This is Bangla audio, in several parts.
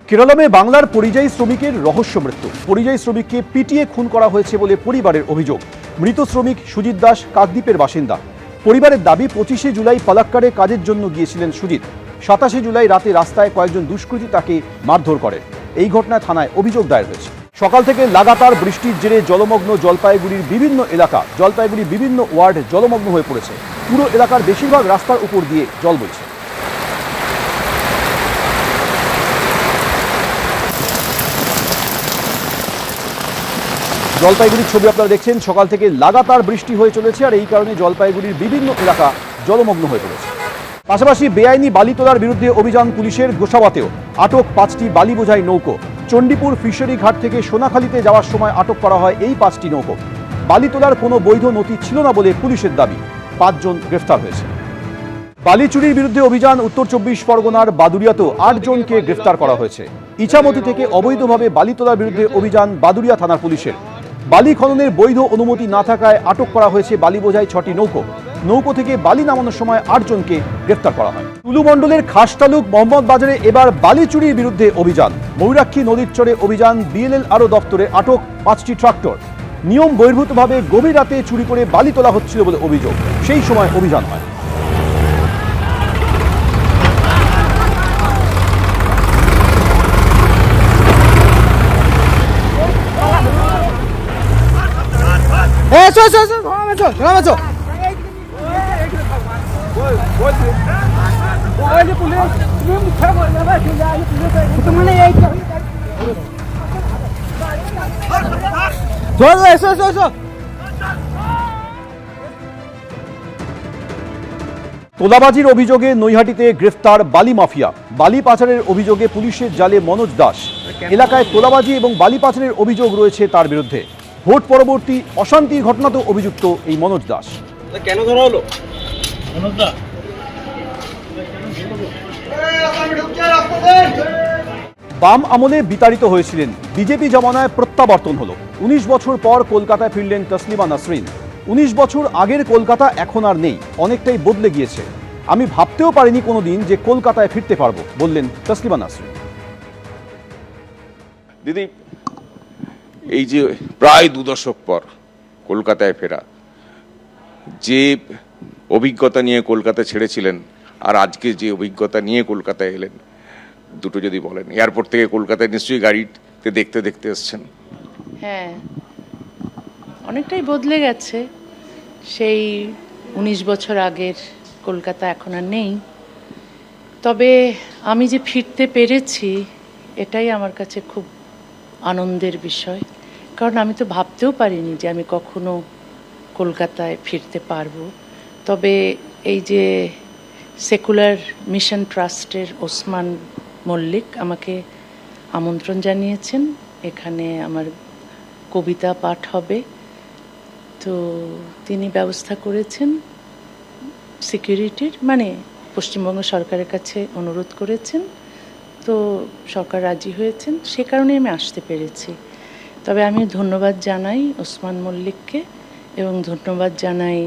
কেরলে বাংলার পরিযায়ী শ্রমিকের রহস্য মৃত্যু। পরিযায়ী শ্রমিককে পিটিয়ে খুন করা হয়েছে বলে পরিবারের অভিযোগ। মৃত শ্রমিক সুজিত দাস কাকদ্বীপের বাসিন্দা। পরিবারের দাবি 25শে জুলাই পালাক্কাড়ে কাজের জন্য গিয়েছিলেন সুজিত। 27শে জুলাই রাতে রাস্তায় কয়েকজন দুষ্কৃতী তাকে মারধর করে। এই ঘটনায় থানায় অভিযোগ দায়ের হয়েছে। সকাল থেকে লাগাতার বৃষ্টির জেরে জলমগ্ন জলপাইগুড়ির বিভিন্ন এলাকা। জলপাইগুড়ির বিভিন্ন ওয়ার্ড জলমগ্ন হয়ে পড়েছে। পুরো এলাকার বেশিরভাগ রাস্তার উপর দিয়ে জল বইছে। জলপাইগুড়ির ছবি আপনারা দেখছেন। সকাল থেকে লাগাতার বৃষ্টি হয়ে চলেছে, আর এই কারণে জলপাইগুড়ির বিভিন্ন এলাকা জলমগ্ন হয়ে পড়েছে। পাশাপাশি বেআইনি বালি তোলার বিরুদ্ধে অভিযান পুলিশের। গোসাবাতেও আটক 5টি বালি বোঝাই নৌকো। চণ্ডীপুর ফিশারি ঘাট থেকে সোনাখালীতে যাওয়ার সময় আটক করা হয় এই 5টি নৌকো। বালি তোলার কোনো বৈধ নথি ছিল না বলে পুলিশের দাবি। 5 জন গ্রেফতার হয়েছে। বালি চুরির বিরুদ্ধে অভিযান। উত্তর 24 পরগনার বাদুড়িয়াতেও 8 জনকে গ্রেফতার করা হয়েছে। ইছামতি থেকে অবৈধভাবে বালি তোলার বিরুদ্ধে অভিযান বাদুড়িয়া থানার পুলিশের। বালি খননের বৈধ অনুমতি না থাকায় আটক করা হয়েছে বালি বোঝাই 6টি নৌকো। নৌকো থেকে বালি নামানোর সময় 8 জনকে গ্রেফতার করা হয়। টুলু মণ্ডলের খাস তালুক মোহাম্মদ বাজারে এবার বালি চুরির বিরুদ্ধে অভিযান। ময়ূরাক্ষী নদীর চরে অভিযান। বিএলএল দপ্তরে আটক 5টি ট্রাক্টর। নিয়ম বহির্ভূতভাবে গভীর রাতে চুরি করে বালি তোলা হচ্ছিল বলে অভিযোগ। সেই সময় অভিযান হয়। তোলাবাজির অভিযোগে নৈহাটিতে গ্রেফতার বালি মাফিয়া। বালি পাচারের অভিযোগে পুলিশের জালে মনোজ দাস। এলাকায় তোলাবাজি এবং বালি পাচারের অভিযোগ রয়েছে তার বিরুদ্ধে। ভোট পরবর্তী অশান্তির ঘটনাতেও অভিযুক্ত এই মনোজ দাস। কেন ধরা হলো? বাম আমলে বিতাড়িত হয়েছিলেন, বিজেপি জমানায় প্রত্যাবর্তন হলো। 19 বছর পর কলকাতায় ফিরলেন তসলিমা নাসরিন। 19 বছর আগের কলকাতা এখন আর নেই, অনেকটাই বদলে গিয়েছে। আমি ভাবতেও পারিনি কোনোদিন যে কলকাতায় ফিরতে পারবো, বললেন তসলিমা নাসরিন। দিদি, এই যে প্রায় 2 দশক পর কলকাতায় ফেরা, যে অভিজ্ঞতা নিয়ে কলকাতা ছেড়েছিলেন আর আজকে যে অভিজ্ঞতা নিয়ে কলকাতায় এলেন, দুটো যদি বলেন। এয়ারপোর্ট থেকে কলকাতায় নিশ্চয়ই গাড়িতে দেখতে দেখতে এসছেন। হ্যাঁ, অনেকটাই বদলে গেছে। সেই 19 বছর আগের কলকাতা এখন আর নেই। তবে আমি যে ফিরতে পেরেছি এটাই আমার কাছে খুব আনন্দের বিষয়, কারণ আমি তো ভাবতেও পারিনি যে আমি কখনো কলকাতায় ফিরতে পারবো। তবে এই যে সেকুলার মিশন ট্রাস্টের ওসমান মল্লিক আমাকে আমন্ত্রণ জানিয়েছেন, এখানে আমার কবিতা পাঠ হবে। তো তিনি ব্যবস্থা করেছেন সিকিউরিটির, মানে পশ্চিমবঙ্গ সরকারের কাছে অনুরোধ করেছেন, তো সরকার রাজি হয়েছেন, সে কারণে আমি আসতে পেরেছি। তবে আমি ধন্যবাদ জানাই ওসমান মল্লিককে এবং ধন্যবাদ জানাই,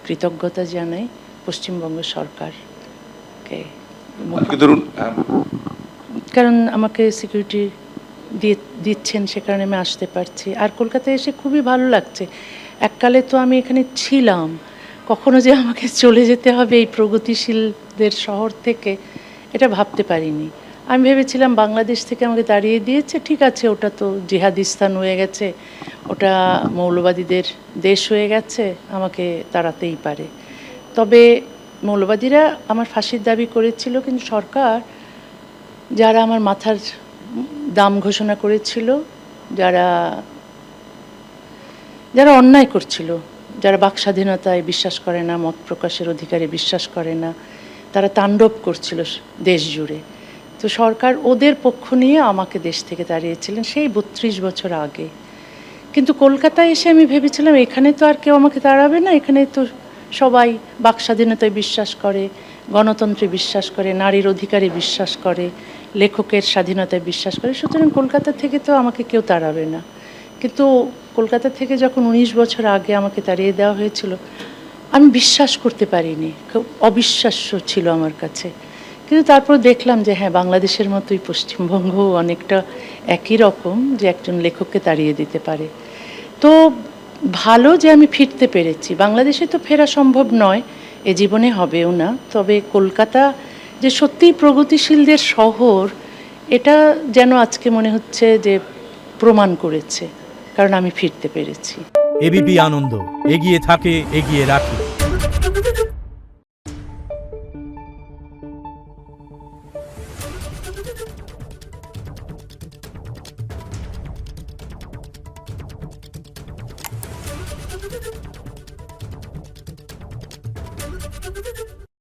কৃতজ্ঞতা জানাই পশ্চিমবঙ্গ সরকারকে, কারণ আমাকে সিকিউরিটি দিচ্ছেন, সে কারণে আমি আসতে পারছি। আর কলকাতায় এসে খুবই ভালো লাগছে। এককালে তো আমি এখানে ছিলাম, কখনো যে আমাকে চলে যেতে হবে এই প্রগতিশীলদের শহর থেকে, এটা ভাবতে পারিনি। আমি ভেবেছিলাম বাংলাদেশ থেকে আমাকে তাড়িয়ে দিয়েছে, ঠিক আছে, ওটা তো জিহাদিস্তান হয়ে গেছে, ওটা মৌলবাদীদের দেশ হয়ে গেছে, আমাকে তাড়াতেই পারে। তবে মৌলবাদীরা আমার ফাঁসির দাবি করেছিল, কিন্তু সরকার যারা আমার মাথার দাম ঘোষণা করেছিল, যারা অন্যায় করছিল, যারা বাক স্বাধীনতায় বিশ্বাস করে না, মত প্রকাশের অধিকারে বিশ্বাস করে না, তারা তাণ্ডব করছিল দেশ জুড়ে। তো সরকার ওদের পক্ষ নিয়ে আমাকে দেশ থেকে তাড়িয়েছিলেন সেই 32 বছর আগে। কিন্তু কলকাতায় এসে আমি ভেবেছিলাম এখানে তো আর কেউ আমাকে তাড়াবে না, এখানে তো সবাই বাক স্বাধীনতায় বিশ্বাস করে, গণতন্ত্রে বিশ্বাস করে, নারীর অধিকারে বিশ্বাস করে, লেখকের স্বাধীনতায় বিশ্বাস করে, সুতরাং কলকাতা থেকে তো আমাকে কেউ তাড়াবে না। কিন্তু কলকাতা থেকে যখন 19 বছর আগে আমাকে তাড়িয়ে দেওয়া হয়েছিল, আমি বিশ্বাস করতে পারিনি, খুব অবিশ্বাস্য ছিল আমার কাছে। কিন্তু তারপর দেখলাম যে হ্যাঁ, বাংলাদেশের মতোই পশ্চিমবঙ্গ অনেকটা একই রকম, যে একজন লেখককে তাড়িয়ে দিতে পারে। তো ভালো যে আমি ফিরতে পেরেছি। বাংলাদেশে তো ফেরা সম্ভব নয়, এ জীবনে হবেও না। তবে কলকাতা যে সত্যিই প্রগতিশীলদের শহর, এটা যেন আজকে মনে হচ্ছে যে প্রমাণ করেছে, কারণ আমি ফিরতে পেরেছি। এবিপি আনন্দ, এগিয়ে থাকে, এগিয়ে রাখে।